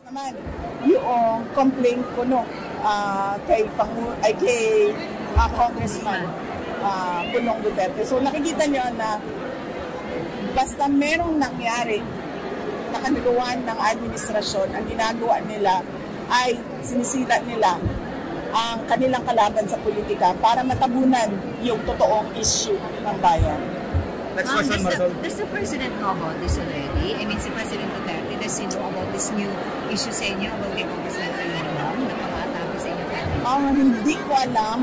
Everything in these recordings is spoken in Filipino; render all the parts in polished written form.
naman yung complaint ko kay Congressman Pulong Duterte. So nakikita nyo na basta merong nangyari na kanuluan ng administrasyon, ang ginagawa nila ay sinisira nila ang kanilang kalaban sa politika para matabunan yung totoong issue ng bayan. Next question, does the President know about this already? I mean, si President Duterte, does he know about this new issue sa inyo about the Congressman Pulong na pang-atake sa inyo family? Hindi ko alam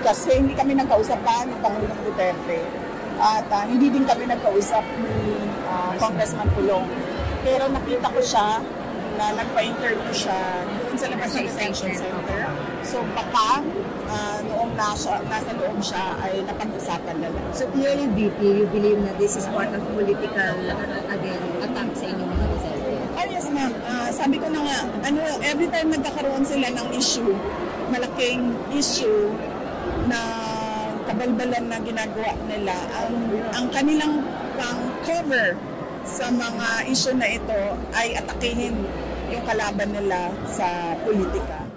kasi hindi kami nagkausap pa ni Pangulong Duterte at hindi din kami nagkausap ni Congressman Pulong. Pero nakita ko siya na nagpa-interview siya doon sa labas ng detention center. So baka noong nasa loob siya ay napag-usapan na lang. So clearly, VP, you believe na this is part of political attack sa inyo mga Duterte? Yes ma'am. Sabi ko na nga, every time nagkakaroon sila ng issue, malaking issue na kabalbalan na ginagawa nila, ang kanilang pang-cover sa mga issue na ito ay atakihin yung kalaban nila sa politika.